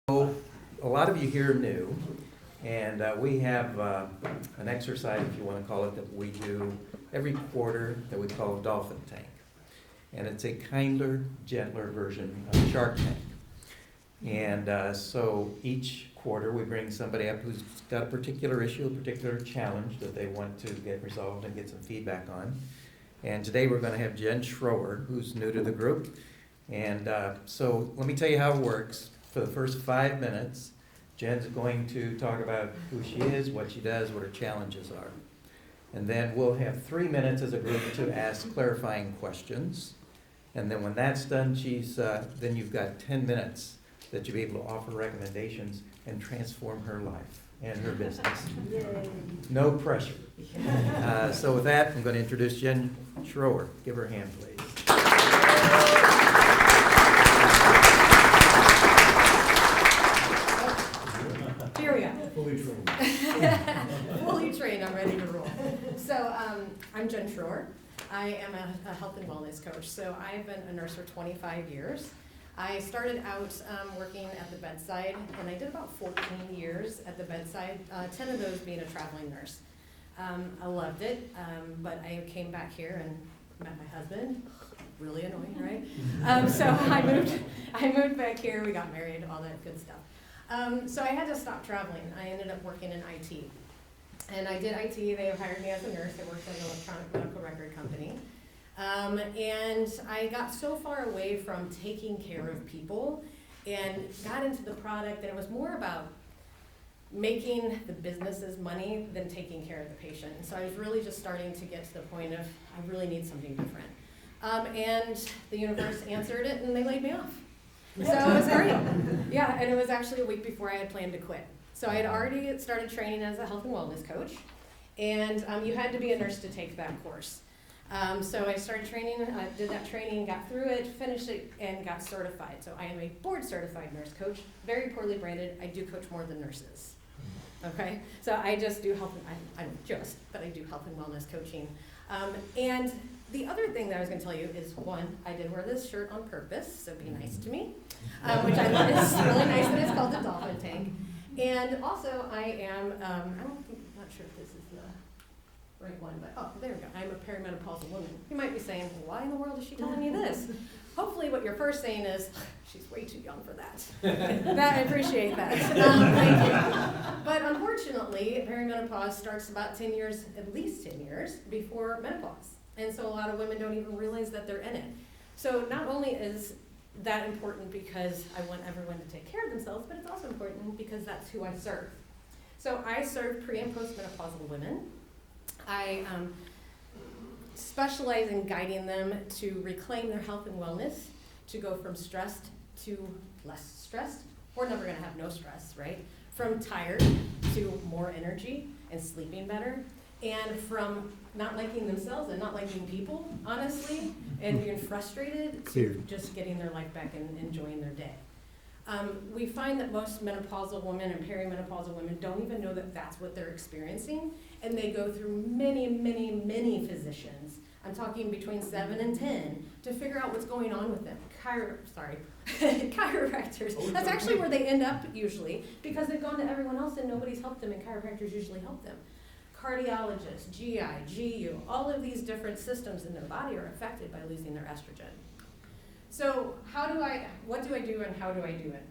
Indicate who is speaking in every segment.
Speaker 1: So, a lot of you here are new, and we have an exercise, if you want to call it, that we do every quarter that we call a Dolphin Tank. And it's a kinder, gentler version of Shark Tank. And so each quarter we bring somebody up who's got a particular issue, a particular challenge that they want to get resolved and get some feedback on. And today we're going to have Jen Schroer, who's new to the group. And so let me tell you how it works. For the first 5 minutes, Jen's going to talk about who she is, what she does, what her challenges are. And then we'll have 3 minutes as a group to ask clarifying questions. And then when that's done, then you've got 10 minutes that you'll be able to offer recommendations and transform her life and her business. Yay. No pressure. So with that, I'm going to introduce Jen Schroer. Give her a hand, please.
Speaker 2: Here we go.
Speaker 3: Fully trained.
Speaker 2: Fully trained, I'm ready to roll. So I'm Jen Schroer. I am a health and wellness coach. So I've been a nurse for 25 years. I started out working at the bedside, and I did about 14 years at the bedside, 10 of those being a traveling nurse. I loved it, but I came back here and met my husband. Really annoying, right? So I moved back here, we got married, all that good stuff. So I had to stop traveling. I ended up working in IT. And I did IT, they hired me as a nurse. I worked at an electronic medical record company. And I got so far away from taking care of people and got into the product that it was more about making the business's money than taking care of the patient. And so I was really just starting to get to the point of, I really need something different. And the universe answered it and they laid me off. So it was great. Yeah, and it was actually a week before I had planned to quit. So I had already started training as a health and wellness coach, and you had to be a nurse to take that course. So I started training, did that training, got through it, finished it, and got certified. So I am a board certified nurse coach, very poorly branded. I do coach more than nurses. Okay, so I just do health, I don't just, but I do health and wellness coaching. And the other thing that I was going to tell you is, one, I did wear this shirt on purpose, so be nice to me, which I thought is really nice that it's called the Dolphin Tank. And also I am, I'm not sure if this is the right one, but oh, there we go. I'm a perimenopausal woman. You might be saying, why in the world is she telling me this? Hopefully what you're first saying is, she's way too young for that. I appreciate that. Thank you. But unfortunately, perimenopause starts about 10 years, at least 10 years, before menopause. And so a lot of women don't even realize that they're in it. So not only is that important because I want everyone to take care of themselves, but it's also important because that's who I serve. So I serve pre- and postmenopausal women. I specialize in guiding them to reclaim their health and wellness, to go from stressed to less stressed. We're never gonna have no stress, right? From tired to more energy and sleeping better, and from not liking themselves and not liking people, honestly, and being frustrated to just getting their life back and enjoying their day. We find that most menopausal women and perimenopausal women don't even know that that's what they're experiencing, and they go through many, many, many physicians. I'm talking between 7 and 10 to figure out what's going on with them. Chiropractors. That's actually where they end up usually, because they've gone to everyone else and nobody's helped them, and chiropractors usually help them. Cardiologists, GI, GU, all of these different systems in their body are affected by losing their estrogen. So what do I do and how do I do it?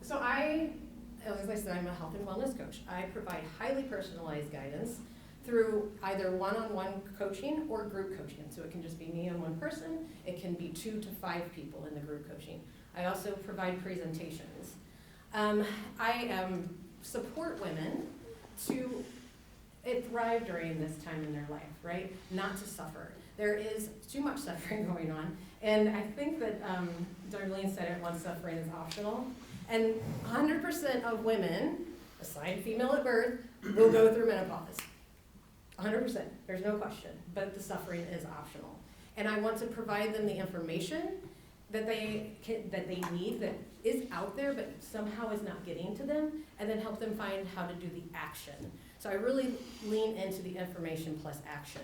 Speaker 2: So as I said, I'm a health and wellness coach. I provide highly personalized guidance through either one-on-one coaching or group coaching. So it can just be me and one person. It can be 2 to 5 people in the group coaching. I also provide presentations. I support women to thrive during this time in their life, right? Not to suffer. There is too much suffering going on. And I think that Darlene said it once, suffering is optional. And 100% of women, assigned female at birth, will go through menopause. 100%, there's no question, but the suffering is optional. And I want to provide them the information that they need, that is out there, but somehow is not getting to them, and then help them find how to do the action. So I really lean into the information plus action.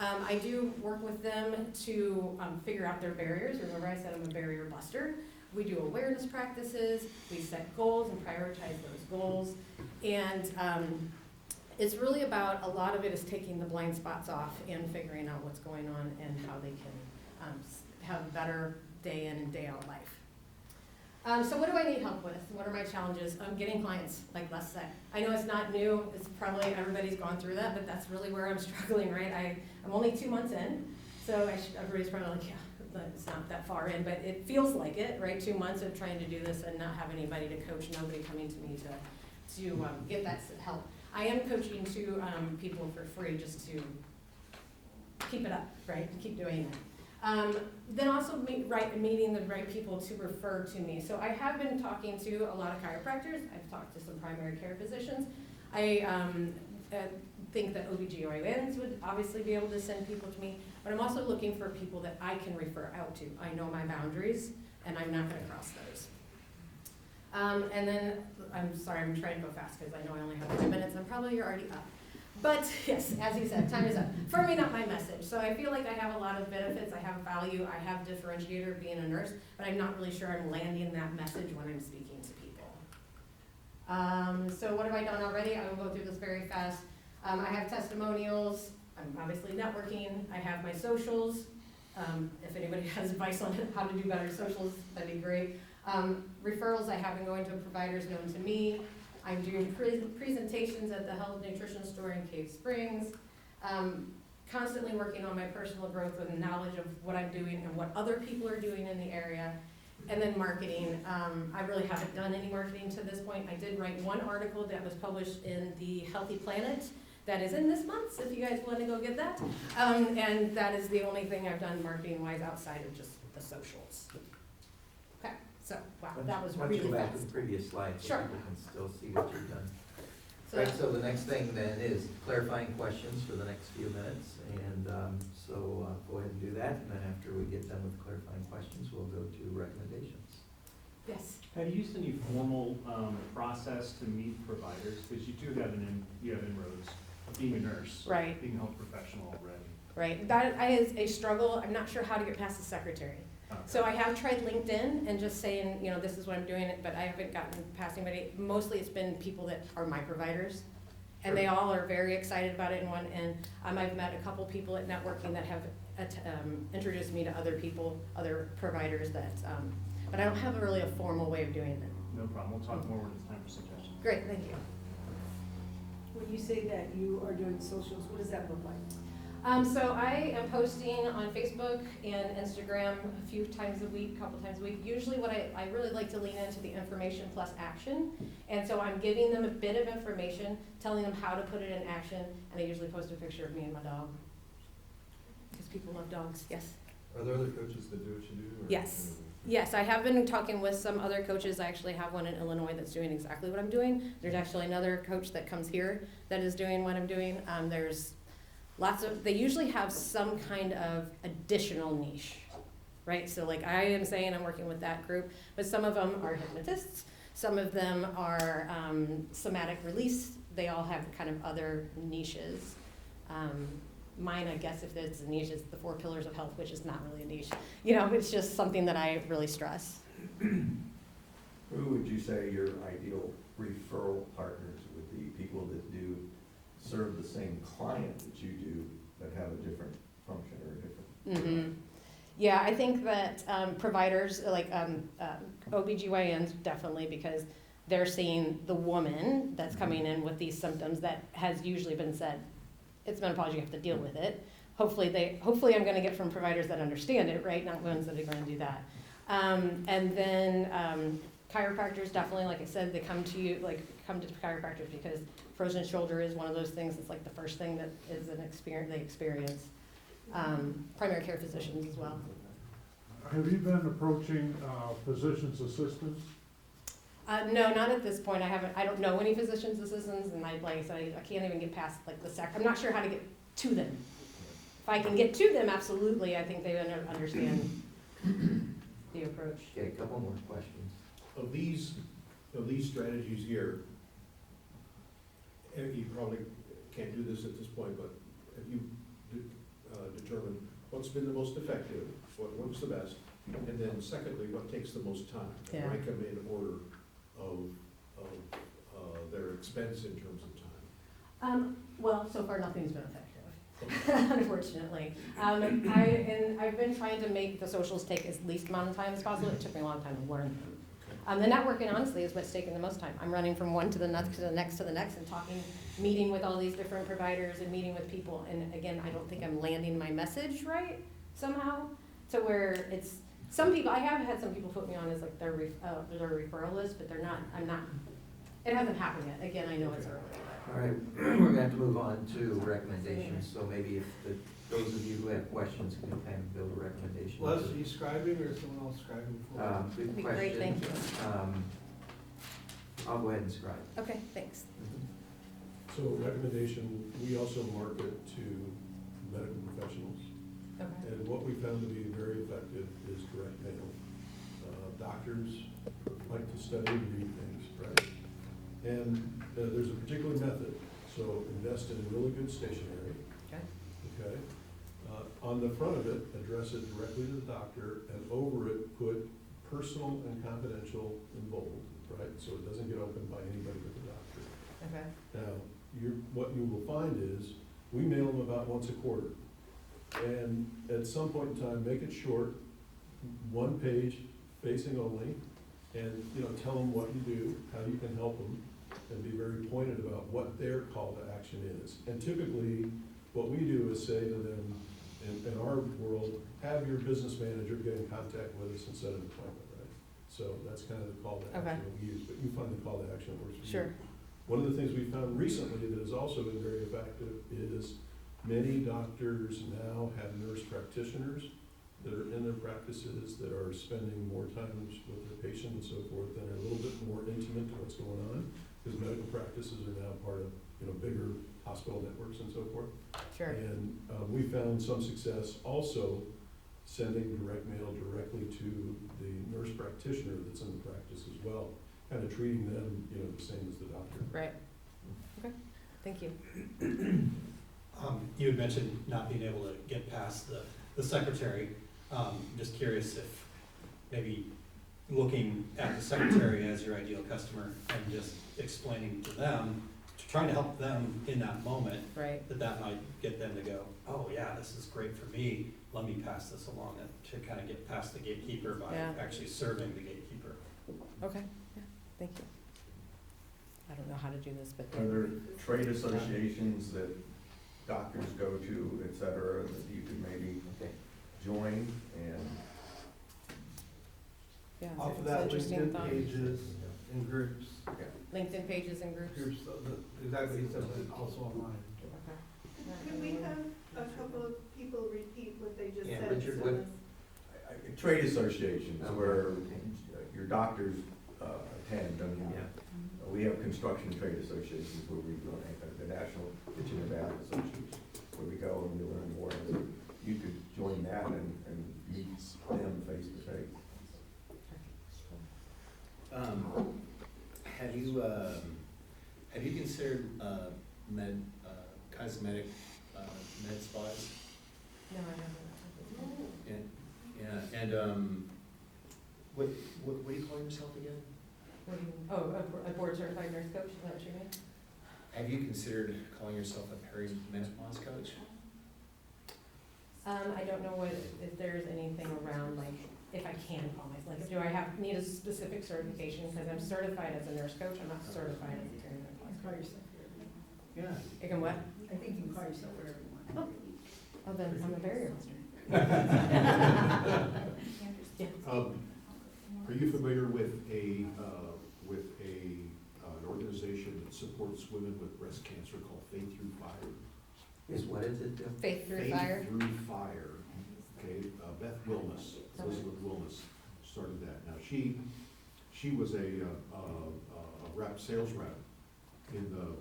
Speaker 2: I do work with them to figure out their barriers. Remember I said I'm a barrier buster. We do awareness practices, we set goals and prioritize those goals. And it's really about, a lot of it is taking the blind spots off and figuring out what's going on and how they can have a better day in and day out life. So what do I need help with? What are my challenges? Getting clients, like Les said. I know it's not new, it's probably, everybody's gone through that, but that's really where I'm struggling, right? I'm only 2 months in, so everybody's probably like, yeah, it's not that far in, but it feels like it, right? 2 months of trying to do this and not have anybody to coach, nobody coming to me to get that help. I am coaching 2 people for free just to keep it up, right? Keep doing it. Then also meeting the right people to refer to me. So I have been talking to a lot of chiropractors. I've talked to some primary care physicians. I think that OBGYNs would obviously be able to send people to me, but I'm also looking for people that I can refer out to. I know my boundaries, and I'm not going to cross those. And then, I'm sorry, I'm trying to go fast because I know I only have 5 minutes. You're already up. But yes, as you said, time is up. Firming up my message. So I feel like I have a lot of benefits. I have value. I have differentiator of being a nurse, but I'm not really sure I'm landing that message when I'm speaking to people. So what have I done already? I will go through this very fast. I have testimonials. I'm obviously networking. I have my socials. If anybody has advice on how to do better socials, that'd be great. Referrals, I have been going to providers known to me. I'm doing presentations at the Health Nutrition Store in Cave Springs. Constantly working on my personal growth and knowledge of what I'm doing and what other people are doing in the area. And then marketing. I really haven't done any marketing to this point. I did write 1 article that was published in the Healthy Planet that is in this month, so if you guys want to go get that. And that is the only thing I've done marketing-wise outside of just the socials. Okay, so, wow, that was really fast.
Speaker 1: Why don't you go back to the previous slide so
Speaker 2: Sure.
Speaker 1: people can still see what you've done.
Speaker 2: So,
Speaker 1: Right, so the next thing then is clarifying questions for the next few minutes, and so go ahead and do that, and then after we get done with clarifying questions, we'll go to recommendations.
Speaker 2: yes.
Speaker 3: Have you used any formal process to meet providers? Because you do have inroads, being a nurse,
Speaker 2: Right.
Speaker 3: being a health professional already.
Speaker 2: Right, that is a struggle. I'm not sure how to get past the secretary. So I have tried LinkedIn and just saying, this is what I'm doing, but I haven't gotten past anybody. Mostly it's been people that are my providers, and they all are very excited about it. And I've met a couple people at networking that have introduced me to other people, other providers that, but I don't have really a formal way of doing it.
Speaker 3: No problem. We'll talk more when it's time for suggestions.
Speaker 2: Great, thank you.
Speaker 4: When you say that you are doing socials, what does that look like?
Speaker 2: So I am posting on Facebook and Instagram a few times a week, couple times a week. Usually what I really like to lean into the information plus action. And so I'm giving them a bit of information, telling them how to put it in action, and I usually post a picture of me and my dog. Because people love dogs, yes.
Speaker 5: Are there other coaches that do what you do? Or?
Speaker 2: Yes. Yes, I have been talking with some other coaches. I actually have one in Illinois that's doing exactly what I'm doing. There's actually another coach that comes here that is doing what I'm doing. There's they usually have some kind of additional niche, right? So like I am saying I'm working with that group, but some of them are hypnotists, some of them are somatic release. They all have kind of other niches. Mine, I guess if it's a niche, is the 4 pillars of health, which is not really a niche. It's just something that I really stress.
Speaker 6: Who would you say your ideal referral partners would be? People that do serve the same client that you do, but have a different function or a different.
Speaker 2: Mm-hmm. Yeah, I think that providers like OBGYNs definitely, because they're seeing the woman that's coming in with these symptoms that has usually been said, it's menopause, you have to deal with it. Hopefully I'm going to get from providers that understand it, right? Not ones that are going to do that. And then chiropractors definitely, like I said, they come to chiropractors because frozen shoulder is one of those things. It's like the first thing that is an experience they experience. Primary care physicians as well.
Speaker 7: Have you been approaching physician's assistants?
Speaker 2: No, not at this point. I don't know any physician's assistants, and I can't even get past like the I'm not sure how to get to them. If I can get to them, absolutely, I think they would understand the approach.
Speaker 1: Okay, a couple more questions.
Speaker 5: Of these strategies here, and you probably can't do this at this point, but have you determined what's been the most effective, what's the best, And then secondly, what takes the most time?
Speaker 2: Yeah.
Speaker 5: Rank them in order of their expense in terms of time.
Speaker 2: Well, so far, nothing's been effective, unfortunately. I've been trying to make the socials take as least amount of time as possible. It took me a long time to learn them. The networking, honestly, is what's taking the most time. I'm running from one to the next, to the next, to the next, and talking, meeting with all these different providers and meeting with people. And again, I don't think I'm landing my message right somehow, to where it's, some people, I have had some people put me on as like their referral list, but they're not, I'm not, it hasn't happened yet. Again, I know it's early.
Speaker 1: All right, we're gonna have to move on to recommendations, so maybe if those of you who have questions can kind of build a recommendation.
Speaker 8: Les, are you scribing or is someone else scribing for us?
Speaker 1: Good
Speaker 2: That'd be great,
Speaker 1: question.
Speaker 2: thank you.
Speaker 1: I'll go ahead and scribe.
Speaker 2: Okay, thanks.
Speaker 9: So recommendation, we also market to medical professionals,
Speaker 2: Okay.
Speaker 9: and what we found to be very effective is direct mail. Doctors like to study and read things, right? And there's a particular method, so invest in really good stationery,
Speaker 2: Okay.
Speaker 9: okay? On the front of it, address it directly to the doctor, and over it, put personal and confidential in bold, right? So it doesn't get opened by anybody but the doctor.
Speaker 2: Okay.
Speaker 9: Now, what you will find is, we mail them about once a quarter. And at some point in time, make it short, one page, facing only, and, tell them what you do, how you can help them, and be very pointed about what their call to action is. And typically, what we do is say to them, in our world, have your business manager get in contact with us and set an appointment, right? So that's kind of the call to
Speaker 2: Okay.
Speaker 9: action that we use, but you find the call to action that works for you.
Speaker 2: Sure.
Speaker 9: One of the things we found recently that has also been very effective is many doctors now have nurse practitioners that are in their practices that are spending more time with their patients and so forth, and are a little bit more intimate to what's going on, because medical practices are now part of, bigger hospital networks and so forth.
Speaker 2: Sure.
Speaker 9: And we found some success also sending direct mail directly to the nurse practitioner that's in the practice as well, kind of treating them, the same as the doctor.
Speaker 2: Right. Okay, thank you.
Speaker 10: You had mentioned not being able to get past the secretary. Just curious if maybe looking at the secretary as your ideal customer and just explaining to them, trying to help them in that moment,
Speaker 2: Right.
Speaker 10: that might get them to go, oh yeah, this is great for me, let me pass this along, and to kind of get past the gatekeeper by
Speaker 2: Yeah.
Speaker 10: actually serving the gatekeeper.
Speaker 2: Okay, yeah, thank you. I don't know how to do this, but.
Speaker 6: Are there trade associations that doctors go to, et cetera, that you could maybe join and?
Speaker 2: Yeah,
Speaker 8: Off
Speaker 2: it's
Speaker 8: of
Speaker 2: an
Speaker 8: that,
Speaker 2: interesting
Speaker 8: LinkedIn
Speaker 2: thought.
Speaker 8: pages and groups,
Speaker 2: LinkedIn pages and groups.
Speaker 8: exactly, you said, but also online.
Speaker 2: Okay.
Speaker 4: Could we have a couple of people repeat what they just
Speaker 1: Yeah,
Speaker 4: said?
Speaker 1: Richard,
Speaker 4: so
Speaker 1: what-
Speaker 4: it's-
Speaker 6: Trade associations where your doctors attend, I mean,
Speaker 1: Yeah.
Speaker 6: we have construction trade associations where we go, the National Kitchen and Bath Association, where we go and we learn more. And you could join that and meet them face to face.
Speaker 11: Have you considered cosmetic med spas?
Speaker 2: No, I haven't.
Speaker 11: Yeah, and what do you call yourself again?
Speaker 2: What do you mean? Oh, a board certified nurse coach, is that what you mean?
Speaker 11: Have you considered calling yourself a perimenopause coach?
Speaker 2: I don't know if there's anything around, like, if I can call myself, like, do I need a specific certification? Because I'm certified as a nurse coach, I'm not certified as a perimenopause
Speaker 4: Call
Speaker 2: coach.
Speaker 4: yourself whatever you want.
Speaker 11: Yeah.
Speaker 2: You can what?
Speaker 4: I think you can call yourself whatever you want.
Speaker 2: Oh, then I'm a barrier buster.
Speaker 5: Are you familiar with an organization that supports women with breast cancer called Faith Through Fire?
Speaker 1: Is what is it?
Speaker 2: Faith Through Fire?
Speaker 5: Faith Through Fire, okay, Beth Wilmus, Elizabeth Wilmus started that. Now, she was a sales rep in the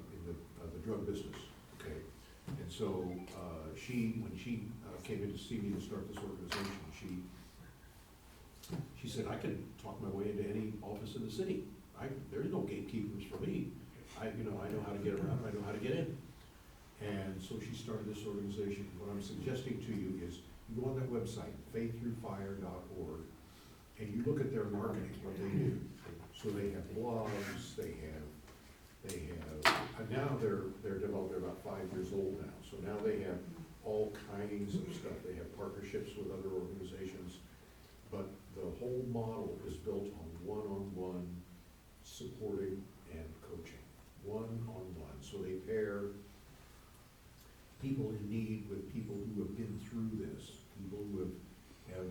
Speaker 5: drug business, okay? And so, when she came in to see me to start this organization, she said, I can talk my way into any office in the city. There's no gatekeepers for me. I know how to get around, I know how to get in. And so she started this organization. What I'm suggesting to you is, you go on that website, faiththroughfire.org, and you look at their marketing, what they do. So they have blogs, they have, and now they're developed, they're about 5 years old now. So now they have all kinds of stuff. They have partnerships with other organizations. But the whole model is built on one-on-one supporting and coaching, one-on-one. So they pair people in need with people who have been through this, people who have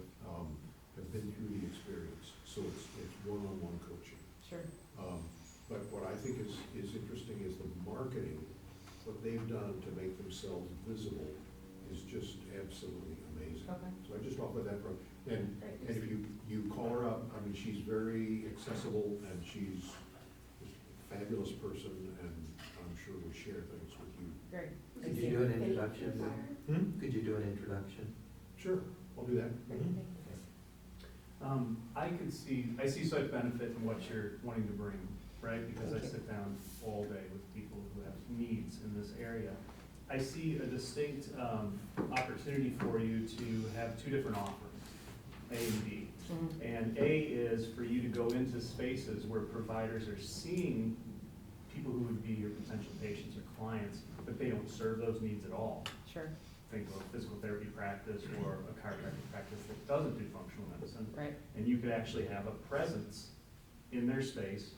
Speaker 5: been through the experience. So it's one-on-one coaching.
Speaker 2: Sure.
Speaker 5: But what I think is interesting is the marketing, what they've done to make themselves visible is just absolutely amazing.
Speaker 2: Okay.
Speaker 5: So I just offer that from, and
Speaker 2: Great.
Speaker 5: if you call her up, I mean, she's very accessible and she's a fabulous person, and I'm sure will share things with you.
Speaker 2: Great.
Speaker 1: Could you do an introduction? Could you do an introduction?
Speaker 5: Sure, I'll do that.
Speaker 2: Great, thank you.
Speaker 3: I see such benefit in what you're wanting to bring, right? Because I sit down all day with people who have needs in this area. I see a distinct opportunity for you to have two different offerings, A and B. And A is for you to go into spaces where providers are seeing people who would be your potential patients or clients, but they don't serve those needs at all.
Speaker 2: Sure.
Speaker 3: Think of a physical therapy practice or a chiropractic practice that doesn't do functional medicine.
Speaker 2: Right.
Speaker 3: And you could actually have a presence in their space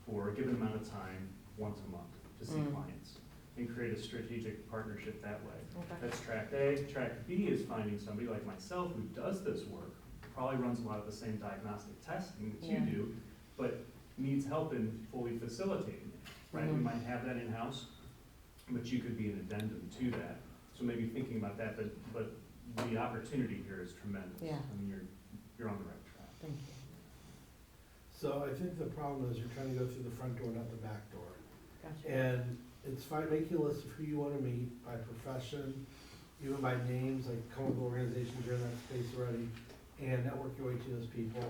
Speaker 3: for a given amount of time, once a month, to see clients, and create a strategic partnership that way.
Speaker 2: Okay.
Speaker 3: That's track A. Track B is finding somebody like myself who does this work, probably runs a lot of the same diagnostic testing that you
Speaker 2: Yeah.
Speaker 3: do, but needs help in fully facilitating it, right? We might have that in-house, but you could be an addendum to that. So maybe thinking about that, but the opportunity here is tremendous.
Speaker 2: Yeah.
Speaker 3: I mean, you're on the right track.
Speaker 2: Thank you.
Speaker 8: So I think the problem is you're trying to go through the front door, not the back door.
Speaker 2: Gotcha.
Speaker 8: And it's fine, make you a list of who you wanna meet by profession, even by names, like come up with organizations you're in that space already, and network your way to those people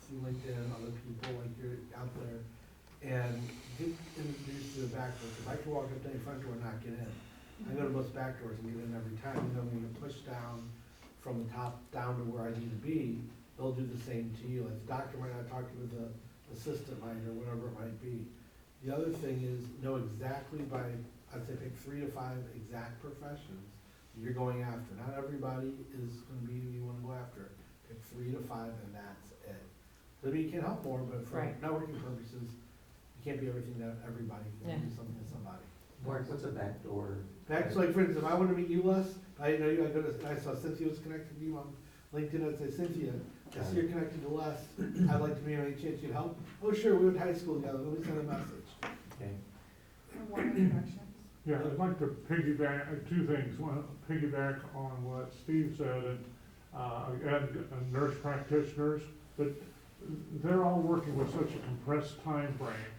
Speaker 8: through LinkedIn, other people like you're out there, and get introduced to the back door. If I can walk up to any front door and not get in, I go to most back doors and get in every time, you know, I'm gonna push down from the top down to where I need to be, they'll do the same to you. Like the doctor might not talk to you, the assistant might, or whatever it might be. The other thing is know exactly by, I'd say pick 3 to 5 exact professions you're going after. Not everybody is gonna be who you wanna go after. Pick 3 to 5 and that's it. I mean, you can help more, but for
Speaker 2: Right.
Speaker 8: networking purposes, you can't be everything to everybody. You can
Speaker 2: Yeah.
Speaker 8: do something to somebody.
Speaker 1: Mark, what's a backdoor?
Speaker 8: Back, so like for instance, if I want to meet you, Les, I didn't know you, I saw Cynthia was connected to you on LinkedIn, I'd say, Cynthia, I see you're connected to Les, I'd like to meet you, any chance you'd help? Oh, sure, we went to high school together, let me send a message.
Speaker 1: Okay.
Speaker 7: Yeah, I'd like to piggyback, two things. One, piggyback on what Steve said, and again, nurse practitioners, but they're all working with such a compressed time frame,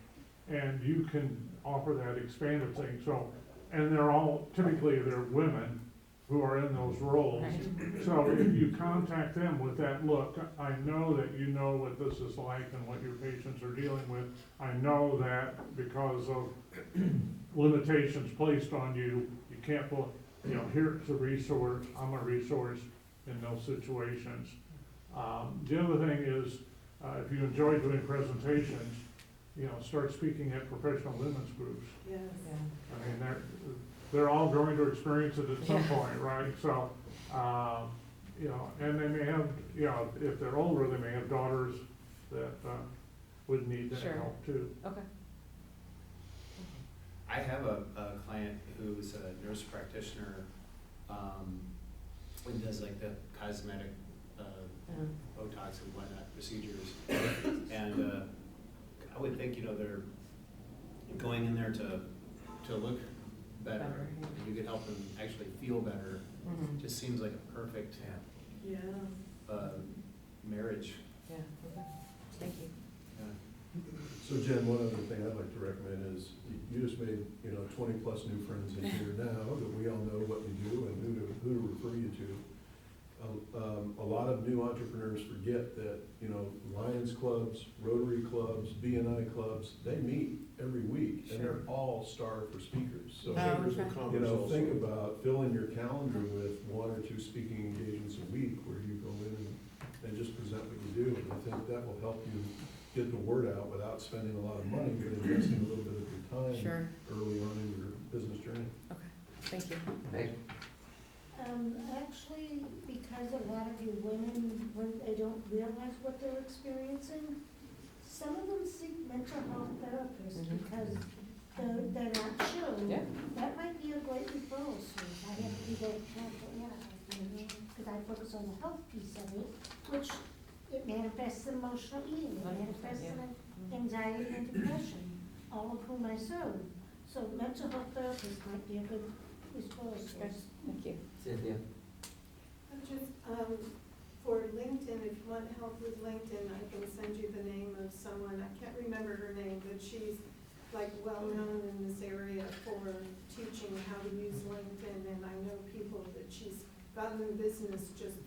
Speaker 7: and you can offer that expanded thing, so, and typically they're women who are in those roles.
Speaker 2: Right.
Speaker 7: So if you contact them with that, look, I know that you know what this is like and what your patients are dealing with. I know that because of limitations placed on you, you can't put, here's a resource, I'm a resource in those situations. The other thing is, if you enjoy doing presentations, start speaking at professional women's groups.
Speaker 4: Yes.
Speaker 7: I mean, they're all going to experience it at some point, right? So, and they may have, if they're older, they may have daughters that would need that
Speaker 2: Sure.
Speaker 7: help too.
Speaker 2: Okay.
Speaker 11: I have a client who's a nurse practitioner, and does like the cosmetic, Botox and whatnot procedures. And, I would think, they're going in there to look better,
Speaker 2: Better, yeah.
Speaker 11: and you could help them actually feel better. Just seems like a perfect,
Speaker 4: Yeah.
Speaker 11: marriage.
Speaker 2: Yeah, okay. Thank you.
Speaker 9: So Jen, one other thing I'd like to recommend is, you just made, 20-plus new friends in here now, that we all know what you do and who to refer you to. A lot of new entrepreneurs forget that, Lions clubs, Rotary clubs, BNI clubs, they meet every week, and they're all starved for speakers. So,
Speaker 5: Chambers of Commerce also.
Speaker 9: think about filling your calendar with 1 or 2 speaking engagements a week, where you go in and and just present what you do. And I think that will help you get the word out without spending a lot of money, but investing a little bit of your time
Speaker 2: Sure,
Speaker 9: early on in your business journey.
Speaker 2: okay, thank you.
Speaker 1: Meg?
Speaker 12: Actually, because a lot of you women, when they don't realize what they're experiencing, some of them seek mental health therapists
Speaker 2: Mhm.
Speaker 12: because they're not sure.
Speaker 2: Yeah.
Speaker 12: That might be a great referral source. I have to be very careful, because I focus on the health piece of it, which it manifests in emotional eating, it
Speaker 2: 100%,
Speaker 12: manifests
Speaker 2: yeah.
Speaker 12: in anxiety and depression, all of whom I serve. So mental health therapists might be a good referral
Speaker 2: Okay,
Speaker 12: source.
Speaker 2: thank you.
Speaker 1: Cynthia?
Speaker 13: I'm just, for LinkedIn, if you want help with LinkedIn, I can send you the name of someone, I can't remember her name, but she's like well-known in this area for teaching how to use LinkedIn, and I know people that she's gotten in business just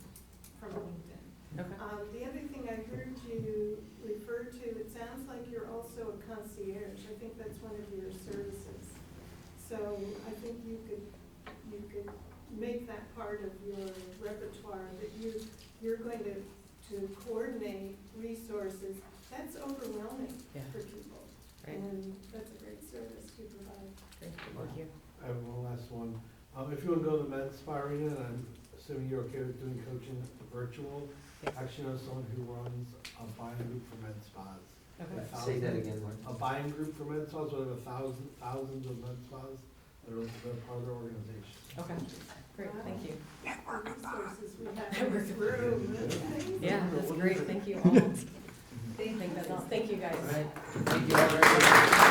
Speaker 13: from LinkedIn.
Speaker 2: Okay.
Speaker 13: The other thing I heard you refer to, it sounds like you're also a concierge, I think that's one of your services. So I think you could make that part of your repertoire, that you're going to coordinate resources. That's overwhelming
Speaker 2: Yeah.
Speaker 13: for people.
Speaker 2: Right.
Speaker 13: And that's a great service to provide.
Speaker 2: Great, thank you.
Speaker 8: I have one last one. If you wanna go to the Med Spa Arena, and I'm assuming you're okay with doing coaching virtual,
Speaker 2: Yes.
Speaker 8: actually know someone who runs a buying group for med spas.
Speaker 2: Okay.
Speaker 1: Say that again, Mark.
Speaker 8: A buying group for med spas, we have thousands of med spas that are part of their organization.
Speaker 2: Okay, great, thank you.
Speaker 13: The resources we have in this room.
Speaker 2: Yeah, that's great, thank you all. Thank you guys.
Speaker 1: All right, thank you all very much.